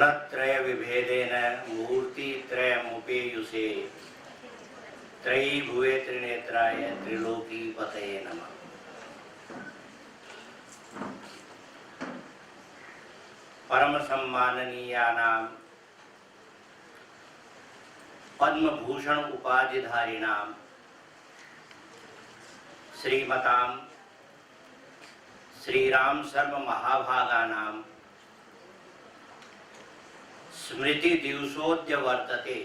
गुणत्रय विभेदेन मूर्तित्रयमुपेयुषे त्रयी भुवे त्रिनेत्राय त्रिलोकीपतये नमः। परम सम्माननीयानां पद्म भूषण उपाधिधारिणां श्रीमतां श्रीराम सर्व महाभागानां स्मृति दिवसोद्य वर्तते।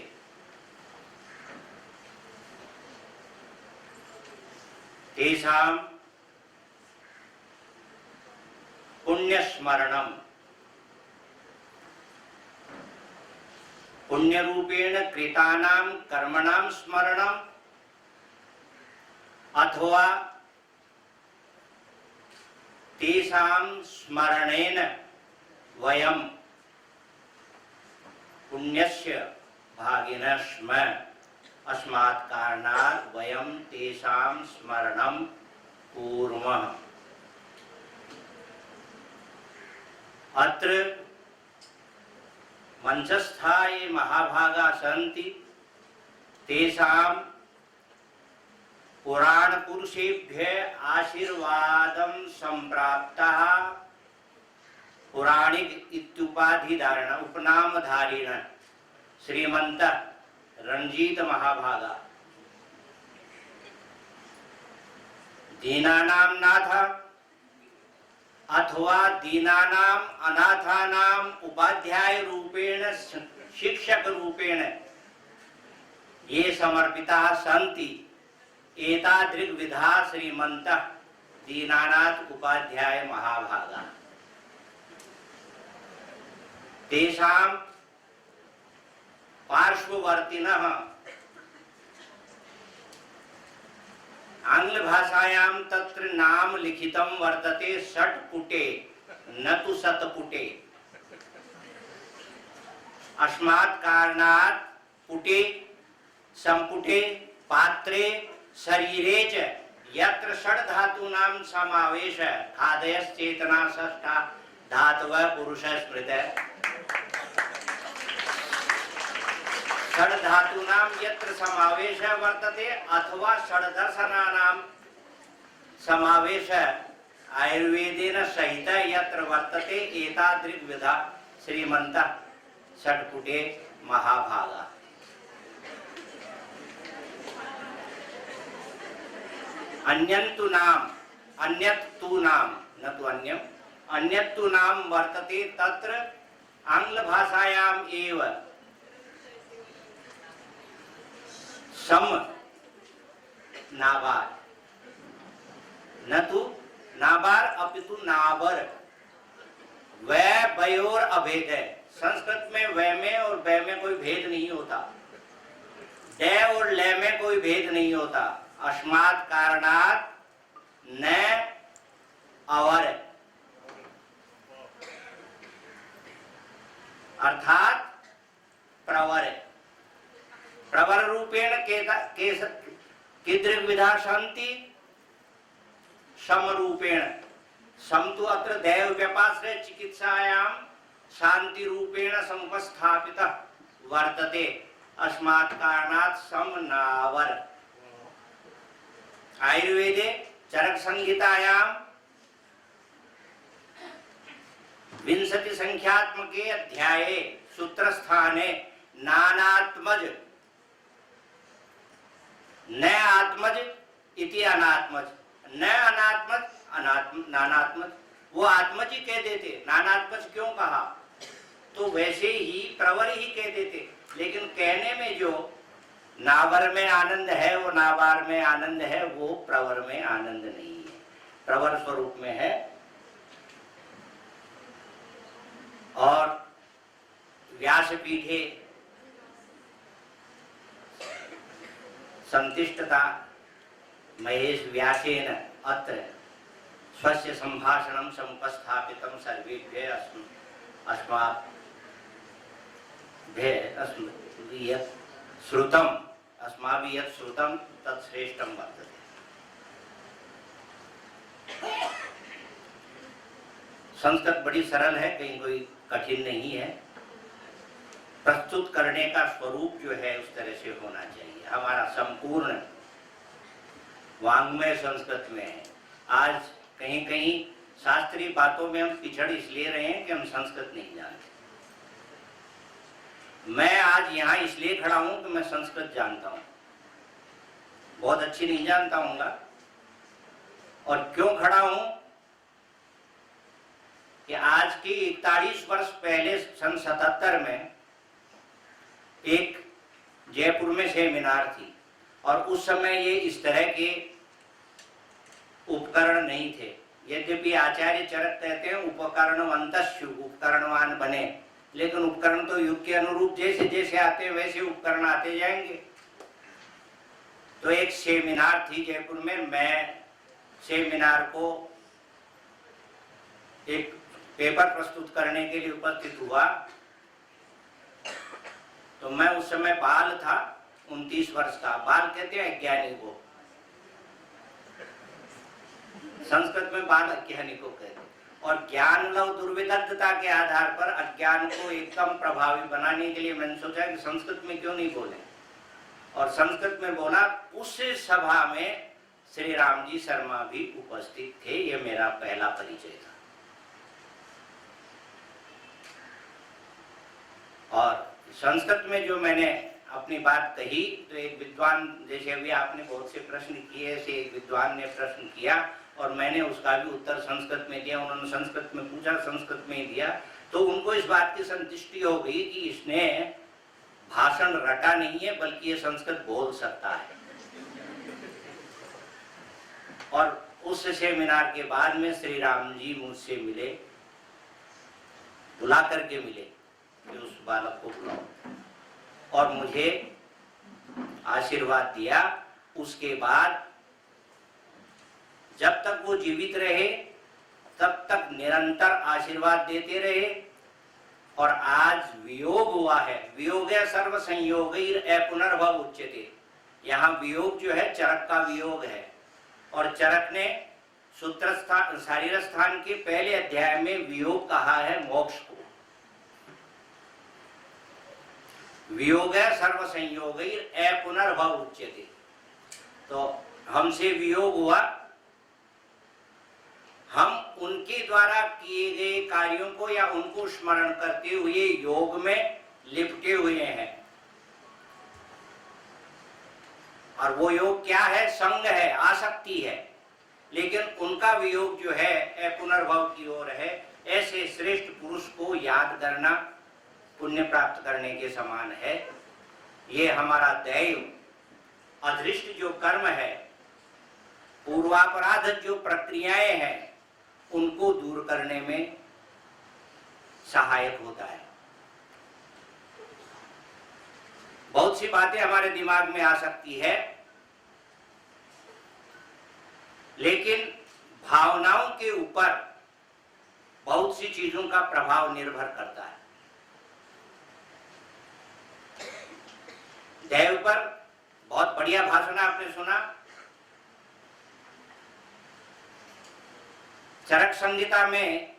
तेषां पुण्यस्मरणं पुण्यरूपेण कृतानां कर्मणां स्मरणम् अथवा तेषां स्मरणेन वयं पुण्यस्य भागिनः स्मः। अस्मात् कारणात् वयं तेषां स्मरणं कुर्मः। अत्र मंचस्था ये महाभागा सन्ति तेषां पुराण पुरुषेभ्य आशीर्वादं संप्राप्तः पुराणिक इत्युपाधिधारण उपनामधारिण श्रीमंत रणजीत महाभागा दीनानां नाथ अथवा दीनानां अनाथानां उपाध्याय रूपेण शिक्षक रूपेण ये समर्पिताः सन्ति एतादृग्विधा श्रीमन्तः दीनानाथ उपाध्याय महाभागा तेषां पार्श्ववर्तिनः आंग्ल भाषायां तत्र नाम लिखितं वर्तते षट्पुटे न तु शतपुटे। अस्मात् कारणात् पुटे संपुटे पात्रे शरीरे च यत्र षड् धातूनां समावेश खादयश्चेतना षष्ठा धातवः पुरुषः स्मृतः षड् धातूनां यत्र समावेशः वर्तते अथवा षड्दर्शनानां समावेशः आयुर्वेदेन सहित यत्र वर्तते एतादृग्विधा श्रीमन्तः षट्पुटे महाभागा। अन्यन्तु नाम अन्यत्तु नाम न तु अन्यम् अन्यत्तु नाम वर्तते तत्र आंग्ल भाषायाम् एव सम नाबार न तु नाबार अपितु नाबर वै बयोर अभेद है। संस्कृत में वै में और बै में कोई भेद नहीं होता, डे और ले में कोई भेद नहीं होता। अस्मात् कारणात् न अवर अर्थात प्रवर प्रवर रूपेण कीदृग्विधा सन्ति सम रूपेण सम तु अत्र दैव व्यपाश्रय चिकित्सायां शांति रूपेण समुपस्थापितः वर्तते। अस्मात् कारणात् सम नावर। आयुर्वेदे चरक संहितायां 20 संख्यात्मके अध्याये सूत्रस्थाने नानात्मज न आत्मज इति अनात्मज न अनात्मज नानात्मज वो आत्मज ही कह देते, नानात्मज क्यों कहा? तो वैसे ही प्रवर ही कह देते, लेकिन कहने में जो नावर में आनंद है वो नाबार में आनंद है, वो प्रवर में आनंद नहीं है, प्रवर स्वरूप में है। और व्यासपीठे संतिष्ठता महेश व्यासेन अत्र स्वस्य संभाषणं समुपस्थापितं सर्वेभ्यः अस्माभिः यत् श्रुतम् अस्माभिः यत् श्रुतं तत् श्रेष्ठं वर्तते। संस्कृत बड़ी सरल है, कहीं कोई कठिन नहीं है। प्रस्तुत करने का स्वरूप जो है उस तरह से होना चाहिए। हमारा संपूर्ण वाङ्मय संस्कृत में है। आज कहीं कहीं शास्त्रीय बातों में हम पिछड़ इसलिए रहे हैं कि हम संस्कृत नहीं जानते। मैं आज यहाँ इसलिए खड़ा हूं कि मैं संस्कृत जानता हूं, बहुत अच्छी नहीं जानता हूँगा। और क्यों खड़ा हूं कि आज की 41 वर्ष पहले सन 77 में एक जयपुर में सेमिनार थी और उस समय ये इस तरह के उपकरण नहीं थे। यद्यपि आचार्य चरक कहते हैं उपकरणवन्तस्यु, उपकरणवान बने, लेकिन उपकरण तो युग के अनुरूप जैसे जैसे आते हैं वैसे उपकरण आते जाएंगे। तो एक सेमिनार थी जयपुर में, मैं सेमिनार को एक पेपर प्रस्तुत करने के लिए उपस्थित हुआ। तो मैं उस समय बाल था, 29 वर्ष का। बाल कहते हैं अज्ञानी को, संस्कृत में बाल अज्ञानी को कहते हैं। और ज्ञान लव दुर्विदग्धता के आधार पर अज्ञान को एकदम प्रभावी बनाने के लिए मैंने सोचा कि संस्कृत में क्यों नहीं बोले, और संस्कृत में बोला। उस सभा में श्री राम जी शर्मा भी उपस्थित थे। यह मेरा पहला परिचय था। और संस्कृत में जो मैंने अपनी बात कही, तो एक विद्वान, जैसे अभी आपने बहुत से प्रश्न किए, ऐसे एक विद्वान ने प्रश्न किया और मैंने उसका भी उत्तर संस्कृत में दिया। उन्होंने संस्कृत में पूछा, संस्कृत में ही दिया। तो उनको इस बात की संतुष्टि हो गई कि इसने भाषण रटा नहीं है, बल्कि ये संस्कृत बोल सकता है। और उस सेमिनार के बाद में श्री राम जी मुझसे मिले, बुला करके मिले कि उस बालक को बुलाओ, और मुझे आशीर्वाद दिया। उसके बाद जब तक वो जीवित रहे तब तक निरंतर आशीर्वाद देते रहे। और आज वियोग हुआ है, वियोग है सर्व संयोगैर पुनर्भव उच्यते। यहाँ वियोग जो है चरक का वियोग है, और चरक ने सूत्र स्थान शारीर स्थान के पहले अध्याय में वियोग कहा है मोक्ष को। वियोग है सर्व संयोगैर पुनर्भव उच्यते। तो हमसे वियोग हुआ, हम उनके द्वारा किए गए कार्यों को या उनको स्मरण करते हुए योग में लिपटे हुए हैं। और वो योग क्या है? संग है, आसक्ति है। लेकिन उनका वियोग जो है पुनर्भव की ओर है। ऐसे श्रेष्ठ पुरुष को याद करना पुण्य प्राप्त करने के समान है। ये हमारा दैव, अदृष्ट जो कर्म है, पूर्वापराध जो प्रक्रियाएं हैं, उनको दूर करने में सहायक होता है। बहुत सी बातें हमारे दिमाग में आ सकती है, लेकिन भावनाओं के ऊपर बहुत सी चीजों का प्रभाव निर्भर करता है। दैव पर बहुत बढ़िया भाषण आपने सुना। चरक संहिता में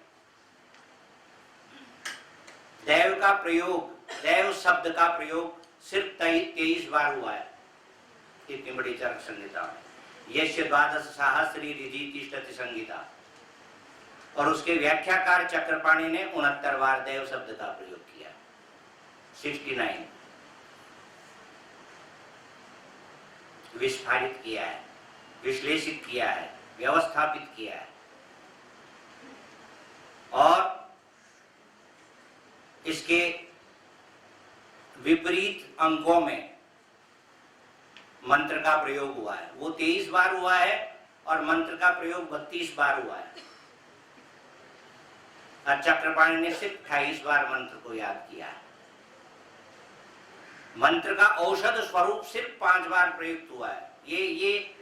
दैव का प्रयोग, दैव शब्द का प्रयोग सिर्फ 23 बार हुआ है इतनी बड़ी चरक संहिता में। यस्य द्वादश सहस्री रिधि तिष्ठति संहिता। और उसके व्याख्याकार चक्रपाणि ने 69 बार दैव शब्द का प्रयोग किया, 69 विस्फारित किया है, विश्लेषित किया है, व्यवस्थापित किया है। और इसके विपरीत अंकों में मंत्र का प्रयोग हुआ है, वो 23 बार हुआ है, और मंत्र का प्रयोग 32 बार हुआ है। और चक्रपाणि ने सिर्फ 28 बार मंत्र को याद किया है। मंत्र का औषध स्वरूप सिर्फ 5 बार प्रयुक्त हुआ है। ये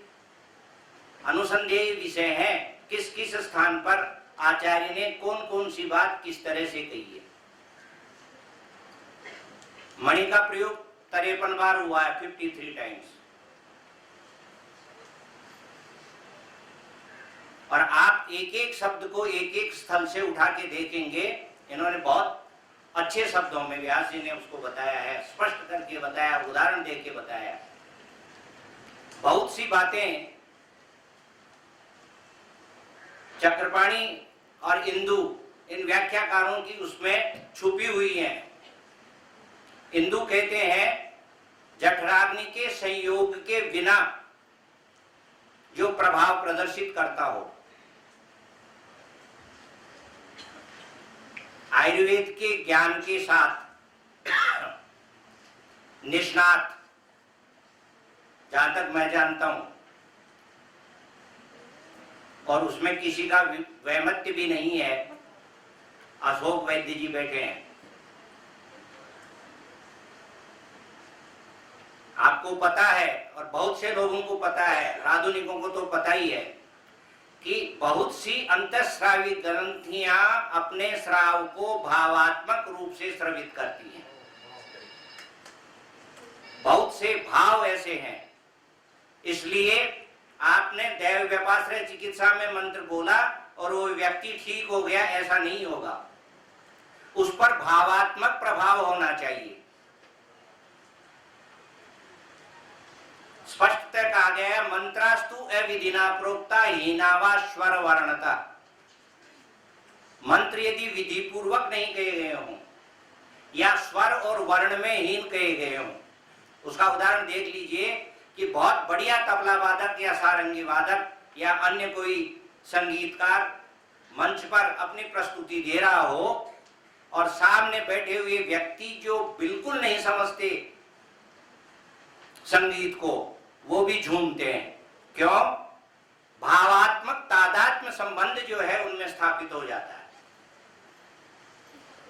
अनुसंधेय विषय है, किस किस स्थान पर आचार्य ने कौन कौन सी बात किस तरह से कही है। मणि का प्रयोग 53 बार हुआ है, 53 टाइम्स। और आप एक एक शब्द को एक एक स्थल से उठा के देखेंगे, इन्होंने बहुत अच्छे शब्दों में व्यास जी ने उसको बताया है, स्पष्ट करके बताया, उदाहरण दे के बताया। बहुत सी बातें चक्रपाणी और इंदु इन व्याख्याकारों की उसमें छुपी हुई हैं। इंदु कहते हैं जठराग्नि के संयोग के बिना जो प्रभाव प्रदर्शित करता हो। आयुर्वेद के ज्ञान के साथ निष्णात, जहां तक मैं जानता हूं, और उसमें किसी का वैमत्य भी नहीं है, अशोक वैद्य जी बैठे हैं, आपको पता है और बहुत से लोगों को पता है, आधुनिकों को तो पता ही है कि बहुत सी अंतःस्रावी ग्रंथियां अपने स्राव को भावात्मक रूप से स्रवित करती हैं। बहुत से भाव ऐसे हैं, इसलिए आपने दैव व्यापाश्रय चिकित्सा में मंत्र बोला और वो व्यक्ति ठीक हो गया, ऐसा नहीं होगा। उस पर भावात्मक प्रभाव होना चाहिए। स्पष्टतः कहा गया है मंत्रास्तु अविधिना प्रोक्ता हीनावा स्वर वर्णता। मंत्र यदि विधि पूर्वक नहीं कहे गए हों या स्वर और वर्ण में हीन कहे गए हों, उसका उदाहरण देख लीजिए कि बहुत बढ़िया तबला वादक या सारंगी वादक या अन्य कोई संगीतकार मंच पर अपनी प्रस्तुति दे रहा हो और सामने बैठे हुए व्यक्ति जो बिल्कुल नहीं समझते संगीत को, वो भी झूमते हैं। क्यों? भावात्मक तादात्म्य संबंध जो है उनमें स्थापित हो जाता है।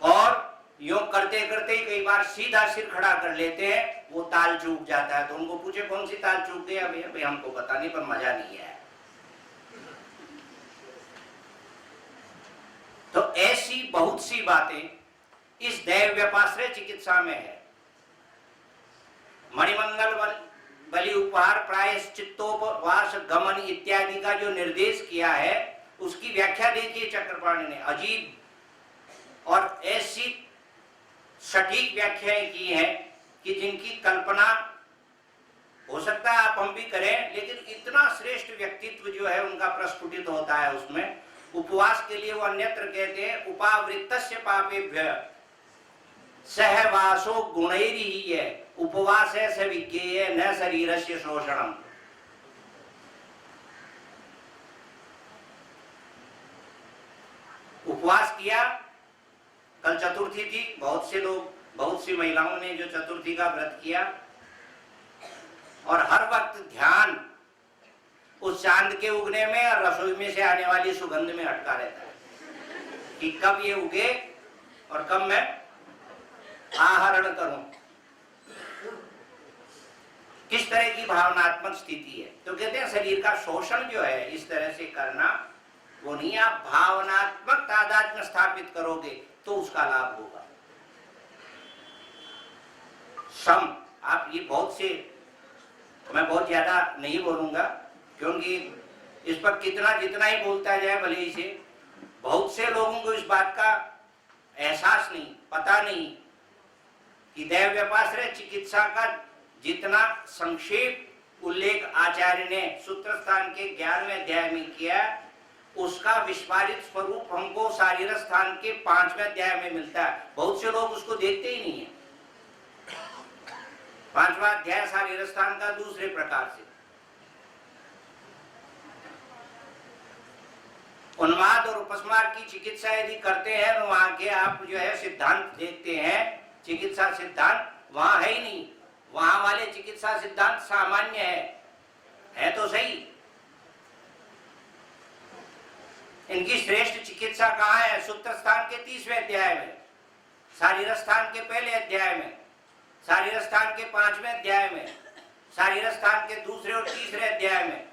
और योग करते करते कई बार सीधा सिर खड़ा कर लेते हैं, वो ताल चूक जाता है। तो उनको पूछे कौन सी ताल चूक गई? भैया भाई हमको पता नहीं, पर मजा नहीं है। तो ऐसी बहुत सी बातें इस दैव व्यापाश्रय चिकित्सा में है। मणिमंगल बलि उपहार प्रायश्चित्तोपवास गमन इत्यादि का जो निर्देश किया है, उसकी व्याख्या देखिए चक्रपाणी ने, अजीब और ऐसी सटीक व्याख्याएं की हैं कि जिनकी कल्पना हो सकता है आप हम भी करें, लेकिन इतना श्रेष्ठ व्यक्तित्व जो है उनका प्रस्फुटित होता है उसमें। उपवास के लिए वो अन्यत्र कहते हैं उपावृत्तस्य पापेभ्य सहवासो गुणैर्हि है उपवास है स विज्ञेय न शरीरस्य शोषणम। उपवास किया, कल चतुर्थी थी, बहुत से लोग, बहुत सी महिलाओं ने जो चतुर्थी का व्रत किया, और हर वक्त ध्यान उस चांद के उगने में और रसोई में से आने वाली सुगंध में अटका रहता है कि कब ये उगे और कब मैं आहरण करूं। किस तरह की भावनात्मक स्थिति है। तो कहते हैं शरीर का शोषण जो है इस तरह से करना वो नहीं, आप भावनात्मक तादात्म्य स्थापित करोगे तो उसका लाभ होगा। सम, आप ये बहुत से, मैं बहुत ज्यादा नहीं बोलूंगा क्योंकि इस पर कितना जितना ही बोलता जाए भले ही से, बहुत से लोगों को इस बात का एहसास नहीं, पता नहीं कि दैव व्यापाश्रय चिकित्सा का जितना संक्षेप उल्लेख आचार्य ने सूत्र स्थान के 11वें अध्याय में किया, उसका विस्तारित स्वरूप हमको शारीर स्थान के 5वें अध्याय में मिलता है। बहुत से लोग उसको देखते ही नहीं है। 5वां अध्याय शारीर स्थान का दूसरे प्रकार से। उन्माद और उपस्मार की चिकित्सा यदि करते हैं तो वहां के आप जो है सिद्धांत देखते हैं, चिकित्सा सिद्धांत वहां है ही नहीं। वहां वाले चिकित्सा सिद्धांत सामान्य है तो सही। इनकी श्रेष्ठ चिकित्सा कहाँ है? सूत्र स्थान के 30वें अध्याय में, शारीर स्थान के पहले अध्याय में, शारीर स्थान के 5वें अध्याय में, शारीर स्थान के दूसरे और तीसरे अध्याय में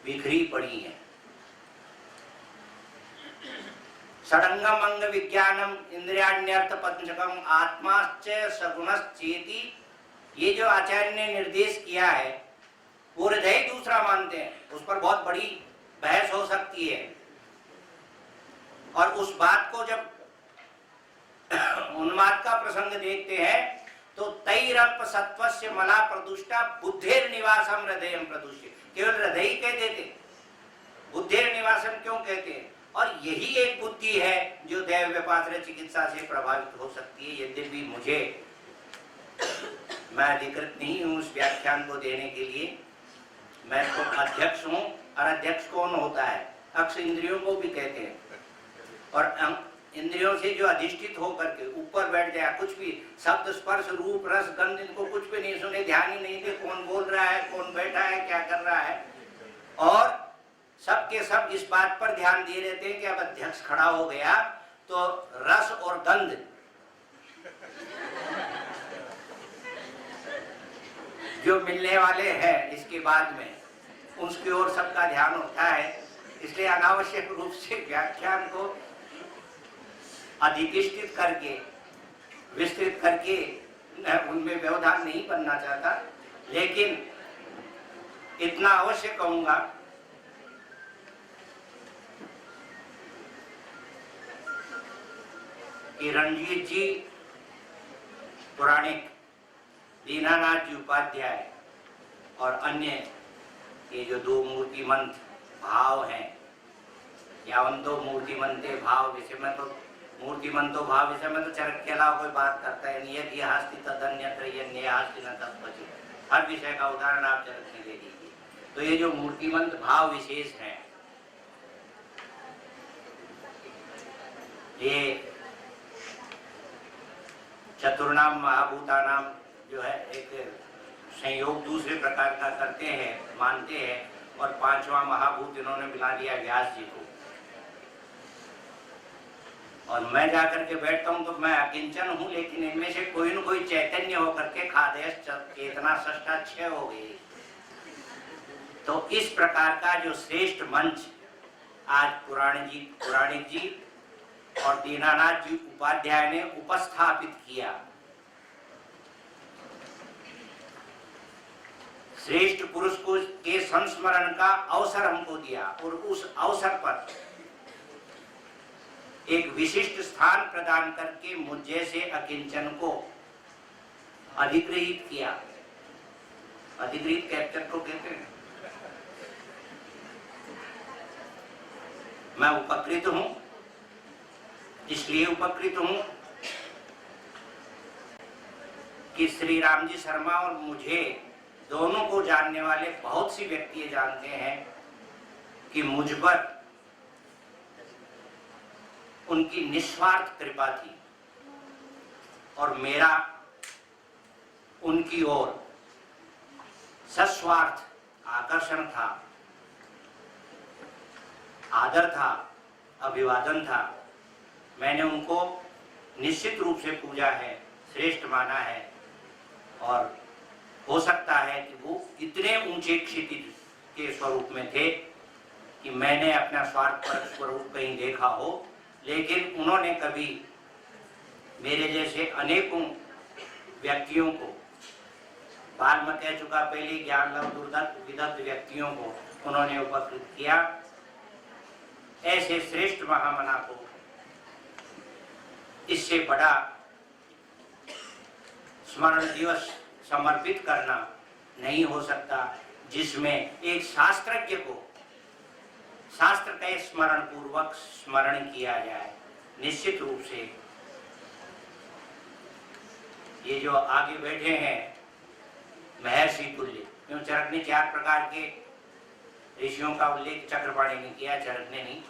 बिखरी पड़ी है। षडंगम अंग विज्ञानम इंद्रियाण्यर्थ पंचकम आत्माश्च सगुणश्चेति, ये जो आचार्य ने निर्देश किया है वो हृदय दूसरा मानते हैं। उस पर बहुत बड़ी बहस हो सकती है, और उस बात को जब उन्माद का प्रसंग देखते हैं तो तैरप सत्वस्य मला प्रदुष्टा बुद्धेर निवासम हृदयम प्रदुष्य, केवल हृदय ही कह देते, बुद्धेर निवासम क्यों कहते हैं? और यही एक बुद्धि है जो दैव व्यापात्र चिकित्सा से प्रभावित हो सकती है। यद्यपि मुझे, मैं अधिकृत नहीं हूं उस व्याख्यान को देने के लिए, मैं तो अध्यक्ष हूं। और अध्यक्ष कौन होता है? अक्ष इंद्रियों को भी कहते हैं। और इंद्रियों से जो अधिष्ठित होकर के ऊपर बैठ जाए, कुछ भी शब्द स्पर्श रूप रस गंध इनको कुछ भी नहीं सुने, ध्यान ही नहीं दे कौन बोल रहा है, कौन बैठा है, क्या कर रहा है, और सब के सब इस बात पर ध्यान दिए रहते हैं कि अब अध्यक्ष खड़ा हो गया तो रस और गंध जो मिलने वाले हैं इसके बाद में, उसकी ओर सबका ध्यान होता है। इसलिए अनावश्यक रूप से व्याख्यान को अधिष्ठित करके, विस्तृत करके मैं उनमें व्यवधान नहीं बनना चाहता, लेकिन इतना अवश्य कहूंगा कि रणजीत जी पुराणिक, दीनानाथ जी उपाध्याय और अन्य ये जो दो मूर्तिमंत भाव हैं, यावंतो मूर्तिमंते भाव विषय में, तो मूर्तिमंतो भाव विषय में तो चरक के अलावा कोई बात करता है नहीं है। हास्ति तदन्यत्र यन्यहास्ति न तत्पचि, हर विषय का उदाहरण आप चरक में ले लीजिए। तो ये जो मूर्तिमंत भाव विशेष हैं, ये चतुर्नाम महाभूतानाम जो है एक संयोग दूसरे प्रकार का करते हैं, मानते हैं, और पांचवा महाभूत इन्होंने मिला दिया व्यास जी को। और मैं जाकर के बैठता हूं तो मैं अकिंचन हूं, लेकिन इनमें से कोई न कोई चैतन्य होकर के खादेश चेतना सष्टा क्षय हो गई। तो इस प्रकार का जो श्रेष्ठ मंच आज पुराणिक जी और दीनानाथ जी उपाध्याय ने उपस्थापित किया, श्रेष्ठ पुरुष को के संस्मरण का अवसर हमको दिया, और उस अवसर पर एक विशिष्ट स्थान प्रदान करके मुझ जैसे अकिंचन को अधिग्रहित किया। अधिग्रहित कैप्चर को कहते हैं। मैं उपकृत हूं, इसलिए उपकृत हूं कि श्री राम जी शर्मा और मुझे दोनों को जानने वाले बहुत सी व्यक्ति जानते हैं कि मुझ पर उनकी निस्वार्थ कृपा थी और मेरा उनकी ओर सस्वार्थ आकर्षण था, आदर था, अभिवादन था। मैंने उनको निश्चित रूप से पूजा है, श्रेष्ठ माना है, और हो सकता है कि वो इतने ऊंचे क्षितिज के स्वरूप में थे कि मैंने अपना स्वार्थ पर स्वरूप कहीं देखा हो, लेकिन उन्होंने कभी मेरे जैसे अनेकों व्यक्तियों को, बाद में कह चुका पहले, ज्ञान लव दुर्दत्त विदग्ध व्यक्तियों को उन्होंने उपकृत किया। ऐसे श्रेष्ठ महामना को इससे बड़ा स्मरण दिवस समर्पित करना नहीं हो सकता, जिसमें एक शास्त्रज्ञ को शास्त्र का स्मरण पूर्वक स्मरण किया जाए। निश्चित रूप से ये जो आगे बैठे हैं महर्षि तुल्य, क्यों चरक ने 4 प्रकार के ऋषियों का उल्लेख चक्रपाणी ने किया, चरक ने नहीं।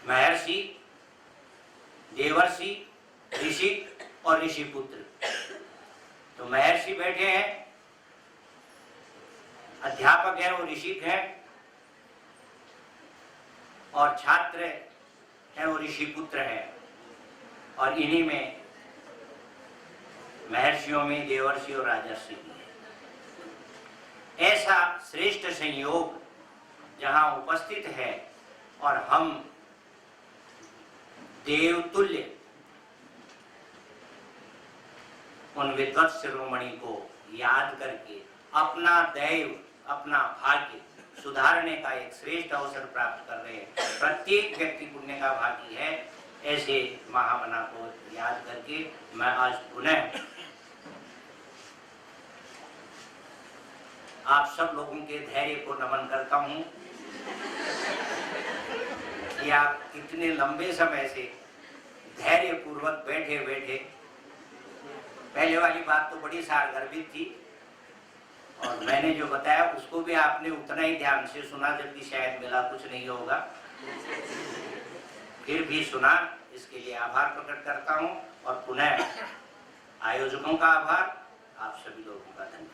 महर्षि, देवर्षि, ऋषि और ऋषि पुत्र। तो महर्षि बैठे हैं, अध्यापक है वो ऋषिक है, और छात्र है वो ऋषि पुत्र है। और इन्हीं में महर्षियों में देवर्षि और राजर्षि भी है। ऐसा श्रेष्ठ संयोग जहां उपस्थित है और हम देवतुल्य उन विद्वत शिरोमणि को याद करके अपना दैव, अपना भाग्य सुधारने का एक श्रेष्ठ अवसर प्राप्त कर रहे हैं। प्रत्येक व्यक्ति पुण्य का भागी है ऐसे महामना को याद करके मैं आज पुनः आप सब लोगों के धैर्य को नमन करता हूँ कि आप कितने लंबे समय से धैर्य पूर्वक बैठे बैठे, पहले वाली बात तो बड़ी सारगर्भित थी और मैंने जो बताया उसको भी आपने उतना ही ध्यान से सुना, जबकि शायद मिला कुछ नहीं होगा, फिर भी सुना। इसके लिए आभार प्रकट करता हूँ और पुनः आयोजकों का आभार, आप सभी लोगों का धन्यवाद।